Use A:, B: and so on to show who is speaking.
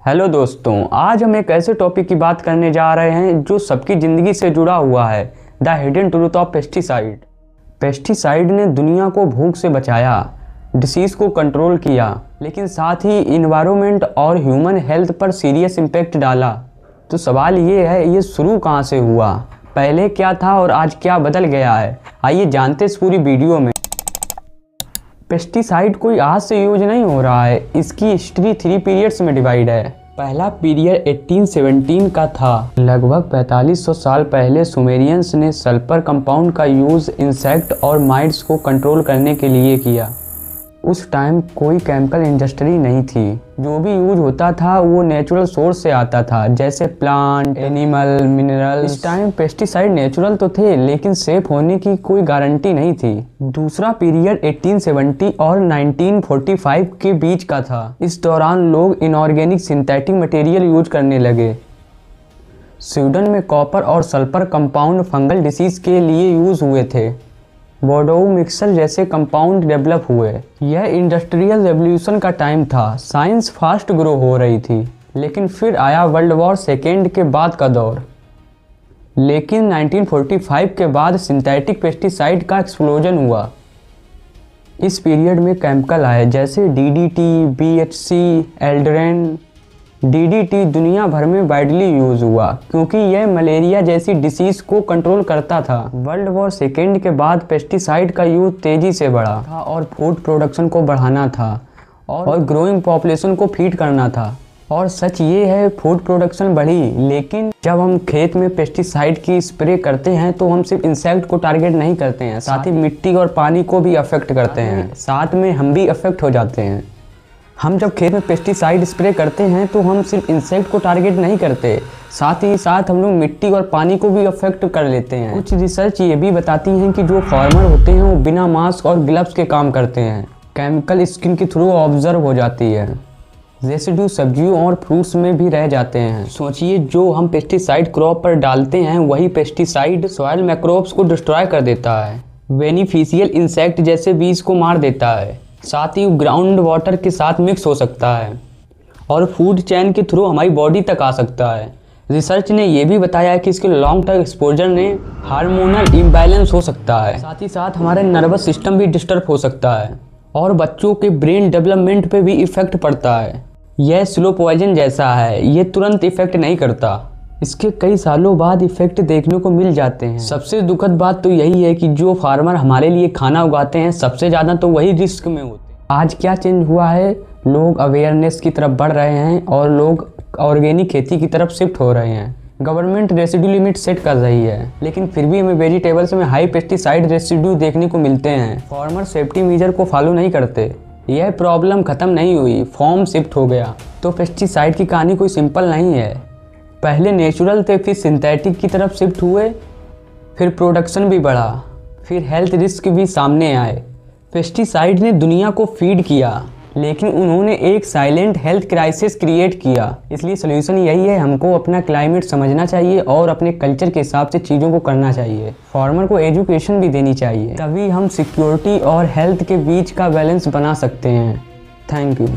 A: Hello दोस्तों, आज हम एक ऐसे टॉपिक की बात करने जा रहे हैं जो सबकी ज़िंदगी से जुड़ा हुआ है, the hidden truth of pesticide. Pesticide ने दुनिया को भूख से बचाया, डिसीज़ को कंट्रोल किया, लेकिन साथ ही इन्वायरमेंट और ह्यूमन हेल्थ पर सीरियस इम्पैक्ट डाला। तो सवाल ये है, ये शुरू कहाँ से हुआ, पहले क्या था और आज क्या बदल गया है। आइए जानते इस पूरी वीडियो में। पेस्टिसाइड कोई आज से यूज नहीं हो रहा है, इसकी हिस्ट्री 3 पीरियड्स में डिवाइड है। पहला पीरियड 1817 का था। लगभग 4500 साल पहले सुमेरियंस ने सल्फर कंपाउंड का यूज़ इंसेक्ट और माइट्स को कंट्रोल करने के लिए किया। उस टाइम कोई केमिकल इंडस्ट्री नहीं थी, जो भी यूज होता था वो नेचुरल सोर्स से आता था, जैसे प्लांट, एनिमल, मिनरल। इस टाइम पेस्टिसाइड नेचुरल तो थे, लेकिन सेफ होने की कोई गारंटी नहीं थी। दूसरा पीरियड 1870 और 1945 के बीच का था। इस दौरान लोग इनऑर्गेनिक सिंथेटिक मटेरियल यूज करने लगे। स्वीडन में कॉपर और सल्फर कंपाउंड फंगल डिसीज के लिए यूज हुए थे। बोर्डो मिक्सर जैसे कंपाउंड डेवलप हुए। यह इंडस्ट्रियल रेवोल्यूशन का टाइम था, साइंस फास्ट ग्रो हो रही थी। लेकिन फिर आया वर्ल्ड वॉर सेकेंड के बाद का दौर। लेकिन 1945 के बाद सिंथेटिक पेस्टिसाइड का एक्सप्लोजन हुआ। इस पीरियड में केमिकल आए जैसे डीडीटी, बीएचसी, एल्ड्रेन। डीडीटी दुनिया भर में वाइडली यूज हुआ क्योंकि यह मलेरिया जैसी डिसीज को कंट्रोल करता था। वर्ल्ड वॉर सेकेंड के बाद पेस्टिसाइड का यूज तेजी से बढ़ा था और फूड प्रोडक्शन को बढ़ाना था और ग्रोइंग पॉपुलेशन को फीड करना था। और सच ये है, फूड प्रोडक्शन बढ़ी, लेकिन जब हम खेत में पेस्टिसाइड की स्प्रे करते हैं तो हम सिर्फ इंसेक्ट को टारगेट नहीं करते हैं, साथ ही मिट्टी और पानी को भी अफेक्ट करते हैं, साथ में हम भी अफेक्ट हो जाते हैं। हम जब खेत में पेस्टिसाइड स्प्रे करते हैं तो हम सिर्फ इंसेक्ट को टारगेट नहीं करते, साथ ही साथ हम लोग मिट्टी और पानी को भी अफेक्ट कर लेते हैं। कुछ रिसर्च ये भी बताती हैं कि जो फार्मर होते हैं वो बिना मास्क और ग्लव्स के काम करते हैं। केमिकल स्किन के थ्रू ऑब्जर्व हो जाती है। रेसिड्यू सब्जियों और फ्रूट्स में भी रह जाते हैं। सोचिए, जो हम पेस्टिसाइड क्रॉप पर डालते हैं वही पेस्टिसाइड सॉइल माइक्रोब्स को डिस्ट्रॉय कर देता है, बेनिफिशियल इंसेक्ट जैसे बीज को मार देता है, साथ ही ग्राउंड वाटर के साथ मिक्स हो सकता है और फूड चेन के थ्रू हमारी बॉडी तक आ सकता है। रिसर्च ने यह भी बताया है कि इसके लॉन्ग टर्म एक्सपोजर ने हार्मोनल इम्बैलेंस हो सकता है, साथ ही साथ हमारे नर्वस सिस्टम भी डिस्टर्ब हो सकता है और बच्चों के ब्रेन डेवलपमेंट पे भी इफेक्ट पड़ता है। यह स्लो पॉइजन जैसा है, ये तुरंत इफेक्ट नहीं करता, इसके कई सालों बाद इफेक्ट देखने को मिल जाते हैं। सबसे दुखद बात तो यही है कि जो फार्मर हमारे लिए खाना उगाते हैं सबसे ज़्यादा तो वही रिस्क में होते हैं। आज क्या चेंज हुआ है, लोग अवेयरनेस की तरफ बढ़ रहे हैं और लोग ऑर्गेनिक खेती की तरफ शिफ्ट हो रहे हैं। गवर्नमेंट रेसिड्यू लिमिट सेट कर रही है, लेकिन फिर भी हमें वेजिटेबल्स में हाई पेस्टिसाइड रेसिड्यू देखने को मिलते हैं। फार्मर सेफ्टी मेजर को फॉलो नहीं करते। यह प्रॉब्लम ख़त्म नहीं हुई, फॉर्म शिफ्ट हो गया। तो पेस्टिसाइड की कहानी कोई सिंपल नहीं है। पहले नेचुरल थे, फिर सिंथेटिक की तरफ शिफ्ट हुए, फिर प्रोडक्शन भी बढ़ा, फिर हेल्थ रिस्क भी सामने आए। पेस्टिसाइड ने दुनिया को फीड किया, लेकिन उन्होंने एक साइलेंट हेल्थ क्राइसिस क्रिएट किया। इसलिए सोल्यूशन यही है, हमको अपना क्लाइमेट समझना चाहिए और अपने कल्चर के हिसाब से चीज़ों को करना चाहिए। फार्मर को एजुकेशन भी देनी चाहिए, तभी हम सिक्योरिटी और हेल्थ के बीच का बैलेंस बना सकते हैं। Thank you.